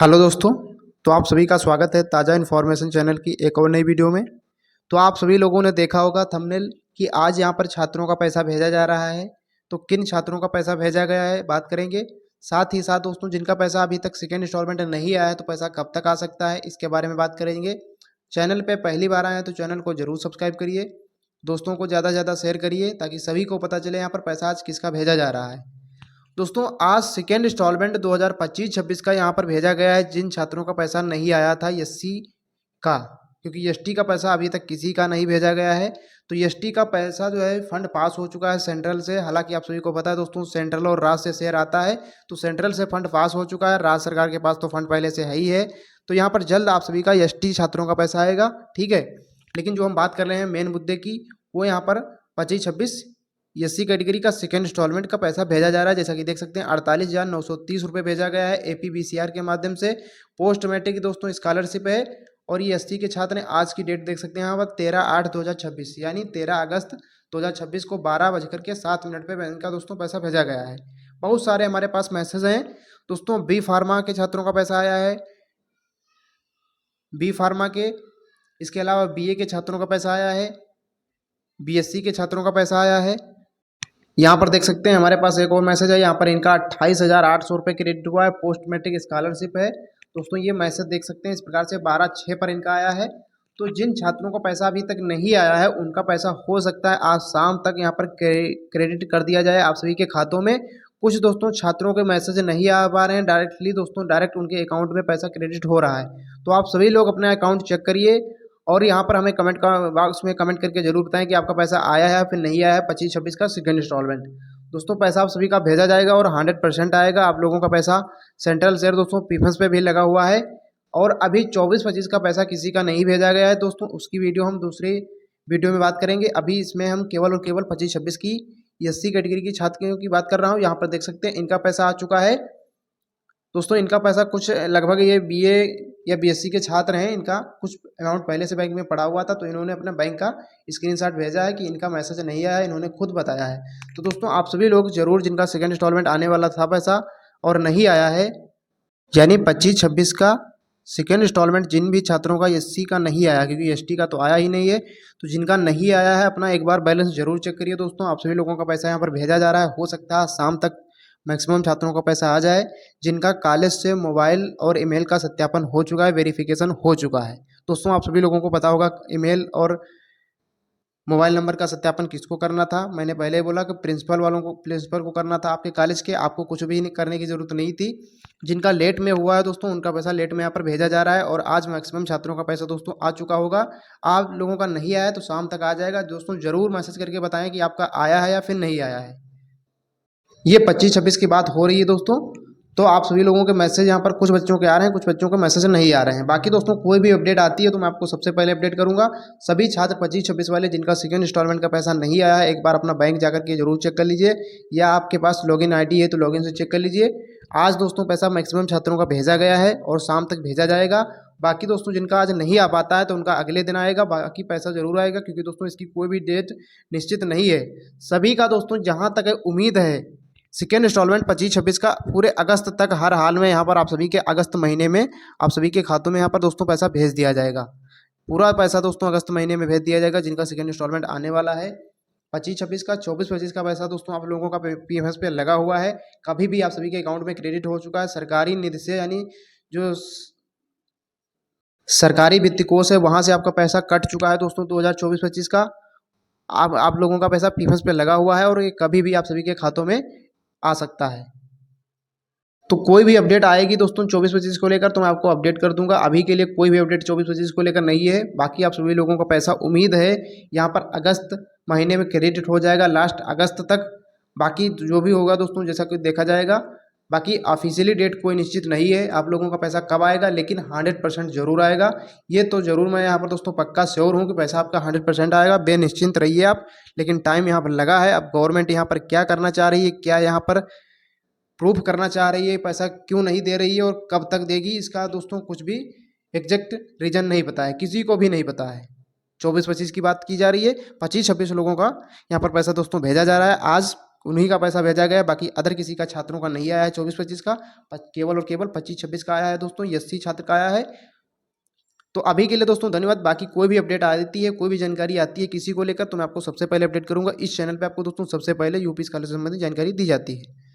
Hello दोस्तों। तो आप सभी का स्वागत है ताज़ा इन्फॉर्मेशन चैनल की एक और नई वीडियो में। तो आप सभी लोगों ने देखा होगा थंबनेल कि आज यहाँ पर छात्रों का पैसा भेजा जा रहा है। तो किन छात्रों का पैसा भेजा गया है बात करेंगे। साथ ही साथ दोस्तों जिनका पैसा अभी तक सेकेंड इंस्टॉलमेंट नहीं आया है तो पैसा कब तक आ सकता है इसके बारे में बात करेंगे। चैनल पर पहली बार आए हैं तो चैनल को ज़रूर सब्सक्राइब करिए, दोस्तों को ज़्यादा से ज़्यादा शेयर करिए ताकि सभी को पता चले यहाँ पर पैसा आज किसका भेजा जा रहा है। दोस्तों आज सेकेंड इंस्टॉलमेंट 2025-26 का यहाँ पर भेजा गया है जिन छात्रों का पैसा नहीं आया था एससी का, क्योंकि एसटी का पैसा अभी तक किसी का नहीं भेजा गया है। तो एसटी का पैसा जो है फंड पास हो चुका है सेंट्रल से। हालांकि आप सभी को पता है दोस्तों सेंट्रल और राज्य से शेयर आता है, तो सेंट्रल से फंड पास हो चुका है, राज्य सरकार के पास तो फंड पहले से है ही है। तो यहाँ पर जल्द आप सभी का एसटी छात्रों का पैसा आएगा, ठीक है। लेकिन जो हम बात कर रहे हैं मेन मुद्दे की, वो यहाँ पर 25-26 एससी कैटेगरी का सेकेंड इंस्टॉलमेंट का पैसा भेजा जा रहा है। जैसा कि देख सकते हैं 48,930 रुपये भेजा गया है एपीबीसीआर के माध्यम से। पोस्ट मैट्रिक दोस्तों स्कॉलरशिप है। और ये एससी के छात्र ने आज की डेट देख सकते हैं यहाँ पर 13/8/2026 यानी 13 अगस्त 2026 को 12:07 पे इनका दोस्तों पैसा भेजा गया है। बहुत सारे हमारे पास मैसेज हैं दोस्तों। बी फार्मा के छात्रों का पैसा आया है, बी फार्मा के, इसके अलावा बीए के छात्रों का पैसा आया है, बीएससी के छात्रों का पैसा आया है। यहाँ पर देख सकते हैं हमारे पास एक और मैसेज है, यहाँ पर इनका 28,800 रुपये क्रेडिट हुआ है, पोस्ट मैट्रिक स्कॉलरशिप है। दोस्तों ये मैसेज देख सकते हैं इस प्रकार से 12/6 पर इनका आया है। तो जिन छात्रों का पैसा अभी तक नहीं आया है उनका पैसा हो सकता है आज शाम तक यहाँ पर क्रेडिट कर दिया जाए आप सभी के खातों में। कुछ दोस्तों छात्रों के मैसेज नहीं आ पा रहे हैं डायरेक्टली, दोस्तों डायरेक्ट उनके अकाउंट में पैसा क्रेडिट हो रहा है। तो आप सभी लोग अपना अकाउंट चेक करिए और यहाँ पर हमें कमेंट का बॉक्स में कमेंट करके जरूर बताएं कि आपका पैसा आया है या फिर नहीं आया है 25-26 का सेकंड इंस्टॉलमेंट। दोस्तों पैसा आप सभी का भेजा जाएगा और 100% आएगा। आप लोगों का पैसा सेंट्रल शेयर दोस्तों पीफस पे भी लगा हुआ है। और अभी 24-25 का पैसा किसी का नहीं भेजा गया है दोस्तों, उसकी वीडियो हम दूसरी वीडियो में बात करेंगे। अभी इसमें हम केवल और केवल 25-26 की एससी कैटेगरी की छात्रों की बात कर रहा हूँ। यहाँ पर देख सकते हैं इनका पैसा आ चुका है दोस्तों। इनका पैसा कुछ लगभग ये बीए या बीएससी के छात्र हैं, इनका कुछ अमाउंट पहले से बैंक में पड़ा हुआ था, तो इन्होंने अपने बैंक का स्क्रीनशॉट भेजा है कि इनका मैसेज नहीं आया है, इन्होंने खुद बताया है। तो दोस्तों आप सभी लोग जरूर जिनका सेकंड इंस्टॉलमेंट आने वाला था पैसा और नहीं आया है, यानी 25-26 का सेकेंड इंस्टॉलमेंट जिन भी छात्रों का एससी का नहीं आया, क्योंकि एसटी का तो आया ही नहीं है, तो जिनका नहीं आया है अपना एक बार बैलेंस जरूर चेक करिए दोस्तों। आप सभी लोगों का पैसा यहाँ पर भेजा जा रहा है, हो सकता है शाम तक मैक्सिमम छात्रों का पैसा आ जाए जिनका कॉलेज से मोबाइल और ईमेल का सत्यापन हो चुका है, वेरिफिकेशन हो चुका है। दोस्तों आप सभी लोगों को पता होगा ईमेल और मोबाइल नंबर का सत्यापन किसको करना था। मैंने पहले ही बोला कि प्रिंसिपल को करना था आपके कॉलेज के, आपको कुछ भी नहीं करने की ज़रूरत नहीं थी। जिनका लेट में हुआ है दोस्तों उनका पैसा लेट में यहाँ पर भेजा जा रहा है और आज मैक्सिमम छात्रों का पैसा दोस्तों आ चुका होगा। आप लोगों का नहीं आया तो शाम तक आ जाएगा दोस्तों। ज़रूर मैसेज करके बताएं कि आपका आया है या फिर नहीं आया है। ये 25-26 की बात हो रही है दोस्तों। तो आप सभी लोगों के मैसेज यहाँ पर कुछ बच्चों के आ रहे हैं, कुछ बच्चों के मैसेज नहीं आ रहे हैं। बाकी दोस्तों कोई भी अपडेट आती है तो मैं आपको सबसे पहले अपडेट करूंगा। सभी छात्र 25-26 वाले जिनका सेकंड इंस्टॉलमेंट का पैसा नहीं आया है एक बार अपना बैंक जाकर के जरूर चेक कर लीजिए, या आपके पास लॉगिन आईडी है तो लॉगिन से चेक कर लीजिए। आज दोस्तों पैसा मैक्सिमम छात्रों का भेजा गया है और शाम तक भेजा जाएगा। बाकी दोस्तों जिनका आज नहीं आ पाता है तो उनका अगले दिन आएगा, बाकी पैसा जरूर आएगा, क्योंकि दोस्तों इसकी कोई भी डेट निश्चित नहीं है। सभी का दोस्तों जहाँ तक उम्मीद है सेकेंड इंस्टॉलमेंट 25-26 का पूरे अगस्त तक हर हाल में यहाँ पर आप सभी के अगस्त महीने में आप सभी के खातों में यहाँ पर दोस्तों पैसा भेज दिया जाएगा। पूरा पैसा दोस्तों अगस्त महीने में भेज दिया जाएगा जिनका सेकेंड इंस्टॉलमेंट आने वाला है 25-26 का। 24-25 का पैसा दोस्तों आप लोगों का पीएफएस पे लगा हुआ है, कभी भी आप सभी के अकाउंट में क्रेडिट हो चुका है सरकारी निधि से, यानी जो सरकारी वित्त कोष है वहाँ से आपका पैसा कट चुका है दोस्तों 2024-25 का। आप लोगों का पैसा पीएफएस पे लगा हुआ है और ये कभी भी आप सभी के खातों में आ सकता है। तो कोई भी अपडेट आएगी दोस्तों 24-25 को लेकर तो मैं आपको अपडेट कर दूंगा। अभी के लिए कोई भी अपडेट 24-25 को लेकर नहीं है। बाकी आप सभी लोगों का पैसा उम्मीद है यहाँ पर अगस्त महीने में क्रेडिट हो जाएगा, लास्ट अगस्त तक। बाकी जो भी होगा दोस्तों जैसा कि देखा जाएगा। बाकी ऑफिशियली डेट कोई निश्चित नहीं है आप लोगों का पैसा कब आएगा, लेकिन 100% जरूर आएगा। ये तो जरूर मैं यहाँ पर दोस्तों पक्का श्योर हूँ कि पैसा आपका 100% आएगा, बेनिश्चिंत रहिए आप। लेकिन टाइम यहाँ पर लगा है। अब गवर्नमेंट यहाँ पर क्या करना चाह रही है, क्या यहाँ पर प्रूफ करना चाह रही है, पैसा क्यों नहीं दे रही है और कब तक देगी, इसका दोस्तों कुछ भी एग्जैक्ट रीजन नहीं पता है, किसी को भी नहीं पता है। 24-25 की बात की जा रही है, 25-26 लोगों का यहाँ पर पैसा दोस्तों भेजा जा रहा है। आज उन्हीं का पैसा भेजा गया है, बाकी अदर किसी का छात्रों का नहीं आया है 24-25 का, केवल और केवल 25-26 का आया है दोस्तों, एससी छात्र का आया है। तो अभी के लिए दोस्तों धन्यवाद। बाकी कोई भी अपडेट आती है, कोई भी जानकारी आती है किसी को लेकर, तो मैं आपको सबसे पहले अपडेट करूंगा। इस चैनल पे आपको दोस्तों सबसे पहले यूपी स्कॉलरशिप से संबंधित जानकारी दी जाती है।